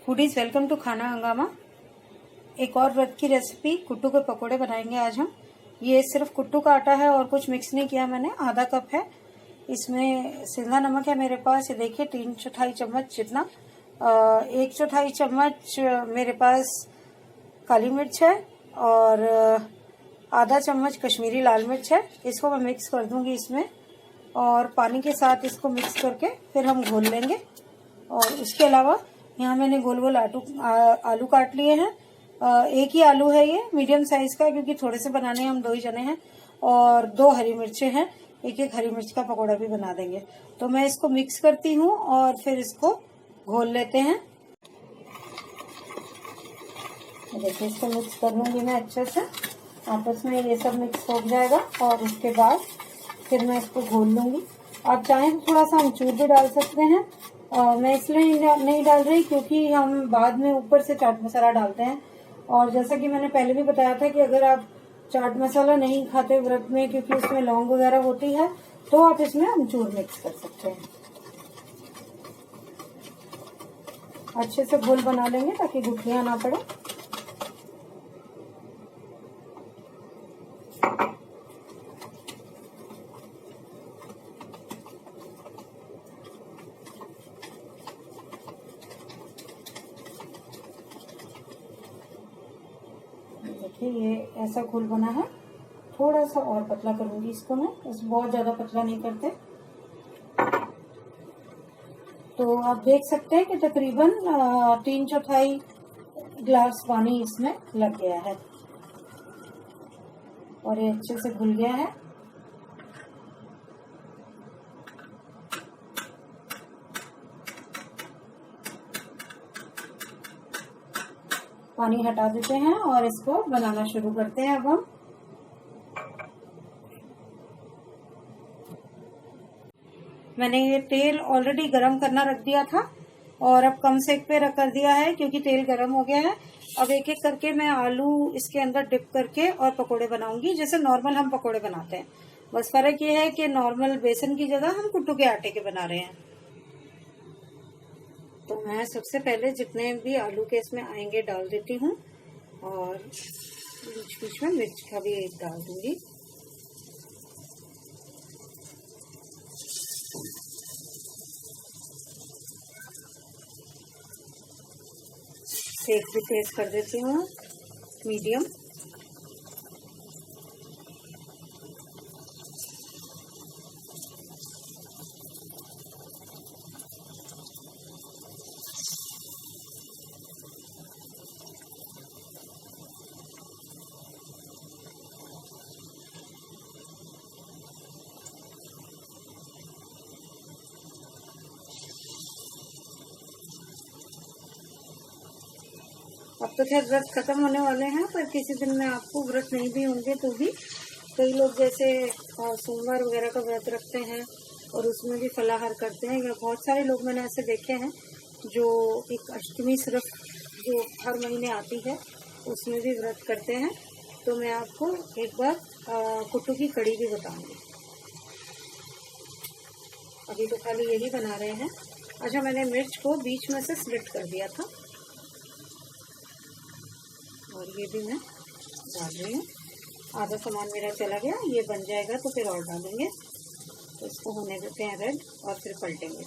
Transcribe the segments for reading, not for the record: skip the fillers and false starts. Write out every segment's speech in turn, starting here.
Foodies welcome to खाना हंगामा। एक और व्रत की रेसिपी कुट्टू के पकोड़े बनाएंगे आज हम। ये सिर्फ कुट्टू का आटा है और कुछ मिक्स नहीं किया मैंने। आधा कप है, इसमें सिंधा नमक है मेरे पास, ये देखिए 3/4 चम्मच जितना। 1/4 चम्मच मेरे पास काली मिर्च है और आधा चम्मच कश्मीरी लाल मिर्च है। इसको मैं मिक्स कर दूंगी इसमें और पानी के साथ इसको मिक्स करके फिर हम घोल लेंगे। और उसके अलावा यहाँ मैंने गोल गोल आलू काट लिए हैं। एक ही आलू है ये, मीडियम साइज का, क्योंकि थोड़े से बनाने हम 2 ही जने हैं। और 2 हरी मिर्चें हैं, एक हरी मिर्च का पकौड़ा भी बना देंगे। तो मैं इसको मिक्स करती हूँ और फिर इसको घोल लेते हैं। देखिए इसको मिक्स कर लूंगी मैं अच्छे से, आपस में ये सब मिक्स हो जाएगा और उसके बाद फिर मैं इसको घोल लूंगी। आप चाहें तो थोड़ा सा अमचूर भी डाल सकते हैं। मैं इसलिए नहीं डाल रही क्योंकि हम बाद में ऊपर से चाट मसाला डालते हैं। और जैसा कि मैंने पहले भी बताया था कि अगर आप चाट मसाला नहीं खाते व्रत में, क्योंकि उसमें लौंग वगैरह होती है, तो आप इसमें अमचूर मिक्स कर सकते हैं। अच्छे से घोल बना लेंगे ताकि गुठलियां ना पड़े। देखिए ये ऐसा घोल बना है। थोड़ा सा और पतला करूंगी इसको मैं, बहुत ज्यादा पतला नहीं करते। तो आप देख सकते हैं कि तकरीबन 3/4 गिलास पानी इसमें लग गया है और ये अच्छे से घुल गया है। पानी हटा देते हैं और इसको बनाना शुरू करते हैं। अब हम मैंने ये तेल ऑलरेडी गरम करना रख दिया था और अब कम सेक पे रख कर दिया है क्योंकि तेल गरम हो गया है। अब एक एक करके मैं आलू इसके अंदर डिप करके और पकोड़े बनाऊंगी, जैसे नॉर्मल हम पकोड़े बनाते हैं। बस फर्क ये है कि नॉर्मल बेसन की जगह हम कुट्टू के आटे के बना रहे हैं। तो मैं सबसे पहले जितने भी आलू के इसमें आएंगे डाल देती हूँ और बीच बीच में मिर्च का भी एक डाल दूंगी। सेक भी तेज कर देती हूँ, मीडियम। अब तो खैर व्रत खत्म होने वाले हैं, पर किसी दिन में आपको व्रत नहीं भी होंगे तो भी कई लोग जैसे सोमवार वगैरह का व्रत रखते हैं और उसमें भी फलाहार करते हैं, या बहुत सारे लोग मैंने ऐसे देखे हैं जो एक अष्टमी सिर्फ जो हर महीने आती है उसमें भी व्रत करते हैं। तो मैं आपको एक बार कुट्टू की कड़ी भी बताऊंगी। अभी तो खाली यही बना रहे हैं। अच्छा, मैंने मिर्च को बीच में से स्लिट कर दिया था और ये भी मैं डाल रही हूँ। आधा सामान मेरा चला गया, ये बन जाएगा तो फिर और डालेंगे। तो इसको होने देते हैं रेड और फिर पलटेंगे।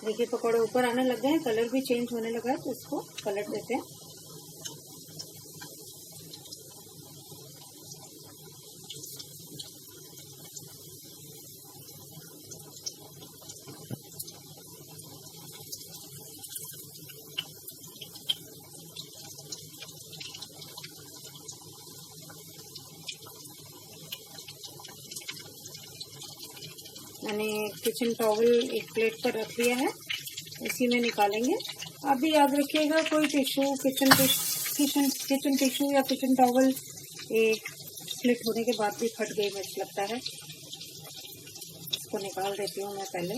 देखिए पकौड़े ऊपर आने लग गए हैं, कलर भी चेंज होने लगा है, तो इसको पलट देते हैं। मैंने किचन टॉवल एक प्लेट पर रख लिया है, इसी में निकालेंगे। आप भी याद रखिएगा कोई टिश्यू, किचन टिश्यू या किचन टॉवल एक स्प्लिट होने के बाद भी फट गई मिर्च लगता है। इसको निकाल देती हूँ मैं पहले,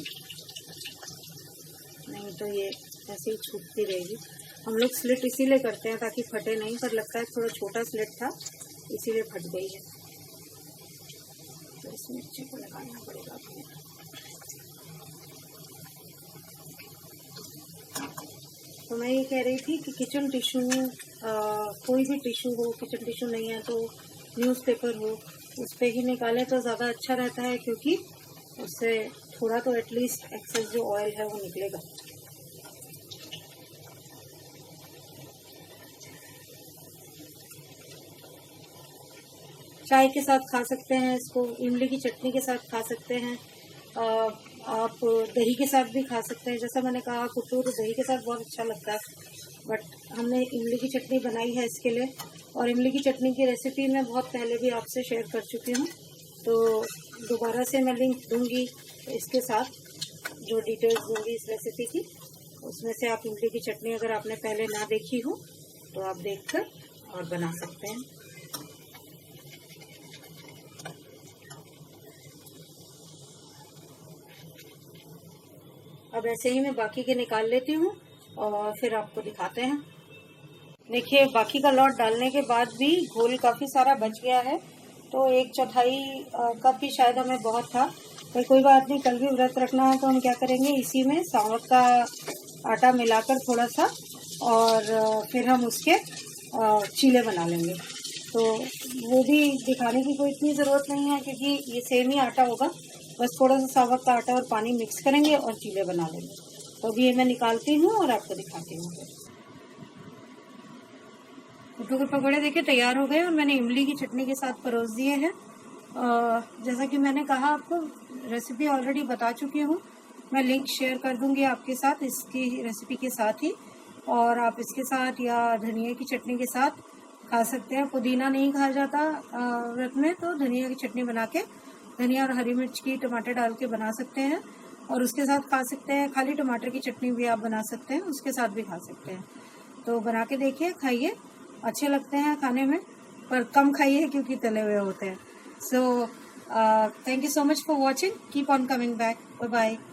नहीं तो ये ऐसे ही छूटती रहेगी। हम लोग स्लिट इसीलिए करते हैं ताकि फटे नहीं, पर लगता है थोड़ा छोटा स्लिट था इसीलिए फट गई है। तो इस मिर्ची को लगाना पड़ेगा अपने। तो मैं ये कह रही थी कि किचन टिश्यू, कोई भी टिश्यू हो, किचन टिश्यू नहीं है तो न्यूज़पेपर हो, उस पर ही निकालें तो ज़्यादा अच्छा रहता है, क्योंकि उससे थोड़ा तो एटलीस्ट एक्सेस जो ऑयल है वो निकलेगा। चाय के साथ खा सकते हैं इसको, इमली की चटनी के साथ खा सकते हैं, आप दही के साथ भी खा सकते हैं। जैसा मैंने कहा, कुट्टू तो दही के साथ बहुत अच्छा लगता है, बट हमने इमली की चटनी बनाई है इसके लिए। और इमली की चटनी की रेसिपी मैं बहुत पहले भी आपसे शेयर कर चुकी हूँ, तो दोबारा से मैं लिंक दूंगी इसके साथ, जो डिटेल्स दूंगी इस रेसिपी की, उसमें से आप इमली की चटनी अगर आपने पहले ना देखी हो तो आप देखकर और बना सकते हैं। अब ऐसे ही मैं बाकी के निकाल लेती हूँ और फिर आपको दिखाते हैं। देखिए, बाकी का लॉट डालने के बाद भी घोल काफ़ी सारा बच गया है, तो 1/4 कप ही शायद हमें बहुत था। तो कोई बात नहीं, कल भी व्रत रखना है तो हम क्या करेंगे, इसी में सावक का आटा मिलाकर थोड़ा सा, और फिर हम उसके चीले बना लेंगे। तो वो भी दिखाने की कोई इतनी ज़रूरत नहीं है, क्योंकि ये सेम ही आटा होगा, बस थोड़ा सा सावक का आटा और पानी मिक्स करेंगे और चीले बना लेंगे। तो अभी ये मैं निकालती हूँ और आपको दिखाती हूँ। कुट्टू के पकौड़े देखिए तैयार हो गए और मैंने इमली की चटनी के साथ परोस दिए हैं। जैसा कि मैंने कहा, आपको रेसिपी ऑलरेडी बता चुकी हूँ, मैं लिंक शेयर कर दूंगी आपके साथ इसकी रेसिपी के साथ ही, और आप इसके साथ या धनिया की चटनी के साथ खा सकते हैं। पुदीना नहीं खाया जाता व्रत में, तो धनिया की चटनी बना के, धनिया और हरी मिर्च की टमाटर डाल के बना सकते हैं और उसके साथ खा सकते हैं। खाली टमाटर की चटनी भी आप बना सकते हैं, उसके साथ भी खा सकते हैं। तो बना के देखिए, खाइए, अच्छे लगते हैं खाने में, पर कम खाइए क्योंकि तले हुए होते हैं। So thank you so much for watching. Keep on coming back. Bye bye.